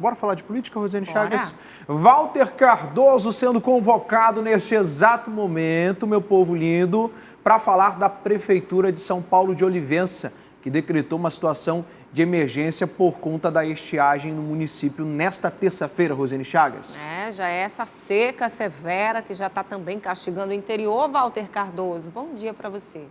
Bora falar de política, Rosiane Bora. Chagas? Walter Cardoso sendo convocado neste exato momento, meu povo lindo, para falar da Prefeitura de São Paulo de Olivença, que decretou uma situação de emergência por conta da estiagem no município nesta terça-feira, Rosiane Chagas. Já é essa seca severa que já está também castigando o interior, Walter Cardoso. Bom dia para você.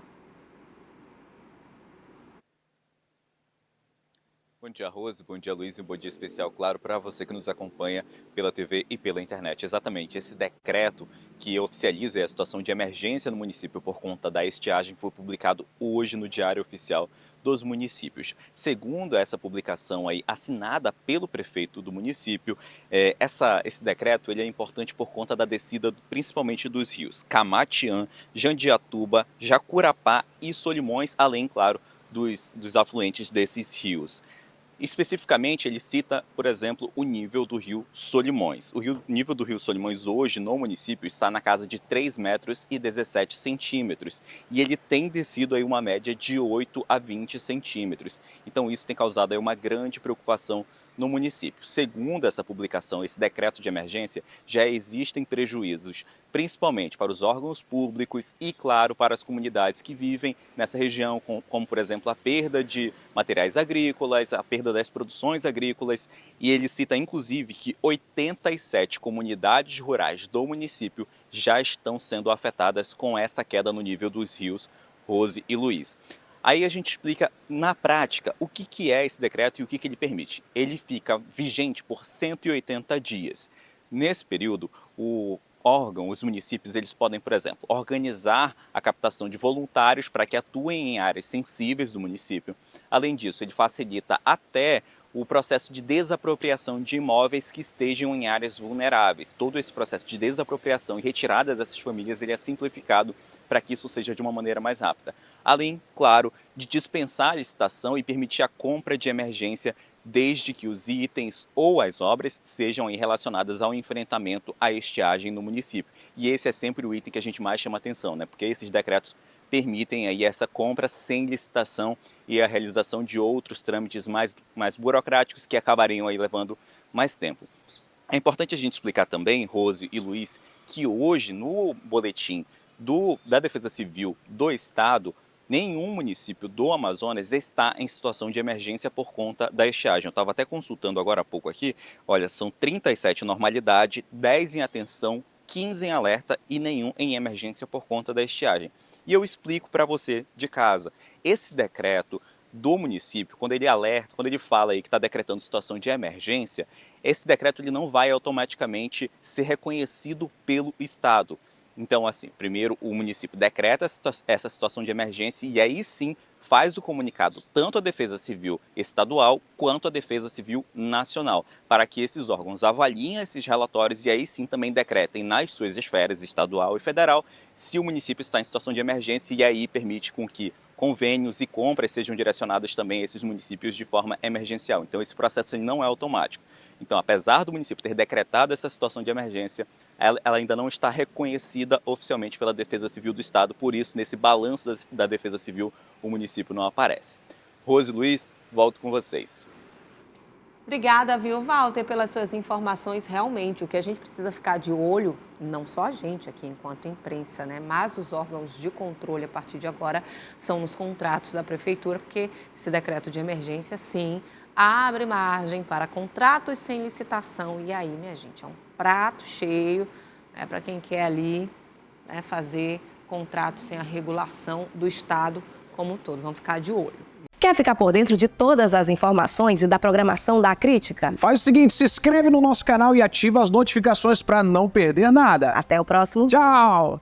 Bom dia, Rose. Bom dia, Luiz. E um bom dia especial, claro, para você que nos acompanha pela TV e pela internet. Exatamente, esse decreto que oficializa a situação de emergência no município por conta da estiagem foi publicado hoje no Diário Oficial dos Municípios. Segundo essa publicação aí, assinada pelo prefeito do município, esse decreto ele é importante por conta da descida principalmente dos rios Camatiã, Jandiatuba, Jacurapá e Solimões, além, claro, dos afluentes desses rios. Especificamente, ele cita, por exemplo, o nível do rio Solimões. O nível do rio Solimões hoje no município está na casa de 3,17 metros e ele tem descido aí uma média de 8 a 20 centímetros. Então isso tem causado aí uma grande preocupação no município. Segundo essa publicação, esse decreto de emergência, já existem prejuízos, principalmente para os órgãos públicos e, claro, para as comunidades que vivem nessa região, como por exemplo, a perda de materiais agrícolas, a perda das produções agrícolas, e ele cita inclusive que 87 comunidades rurais do município já estão sendo afetadas com essa queda no nível dos rios Rose e Luiz. Aí a gente explica na prática o que é esse decreto e o que ele permite. Ele fica vigente por 180 dias. Nesse período, os municípios, eles podem, por exemplo, organizar a captação de voluntários para que atuem em áreas sensíveis do município. Além disso, ele facilita até o processo de desapropriação de imóveis que estejam em áreas vulneráveis. Todo esse processo de desapropriação e retirada dessas famílias ele é simplificado para que isso seja de uma maneira mais rápida. Além, claro, de dispensar a licitação e permitir a compra de emergência desde que os itens ou as obras sejam relacionadas ao enfrentamento à estiagem no município. E esse é sempre o item que a gente mais chama atenção, né? Porque esses decretos permitem aí essa compra sem licitação e a realização de outros trâmites mais burocráticos que acabariam aí levando mais tempo. É importante a gente explicar também, Rose e Luiz, que hoje no boletim da Defesa Civil do Estado, nenhum município do Amazonas está em situação de emergência por conta da estiagem. Eu estava até consultando agora há pouco aqui, olha, são 37 em normalidade, 10 em atenção, 15 em alerta e nenhum em emergência por conta da estiagem. E eu explico para você de casa, esse decreto do município, quando ele alerta, quando ele fala aí que está decretando situação de emergência, esse decreto ele não vai automaticamente ser reconhecido pelo Estado. Então, assim, primeiro o município decreta essa situação de emergência e aí sim faz o comunicado tanto à Defesa Civil Estadual quanto à Defesa Civil Nacional, para que esses órgãos avaliem esses relatórios e aí sim também decretem nas suas esferas estadual e federal se o município está em situação de emergência e aí permite com que convênios e compras sejam direcionados também a esses municípios de forma emergencial. Então esse processo ele não é automático. Então, apesar do município ter decretado essa situação de emergência, ela ainda não está reconhecida oficialmente pela Defesa Civil do Estado, por isso, nesse balanço da Defesa Civil, o município não aparece. Rose e Luiz, volto com vocês. Obrigada, viu, Walter, pelas suas informações. Realmente, o que a gente precisa ficar de olho, não só a gente aqui enquanto imprensa, né, mas os órgãos de controle a partir de agora são nos contratos da prefeitura, porque esse decreto de emergência, sim, abre margem para contratos sem licitação. E aí, minha gente, é um prato cheio para quem quer ali fazer contratos sem a regulação do Estado como um todo. Vamos ficar de olho. Quer ficar por dentro de todas as informações e da programação da Crítica? Faz o seguinte, se inscreve no nosso canal e ativa as notificações para não perder nada. Até o próximo. Tchau!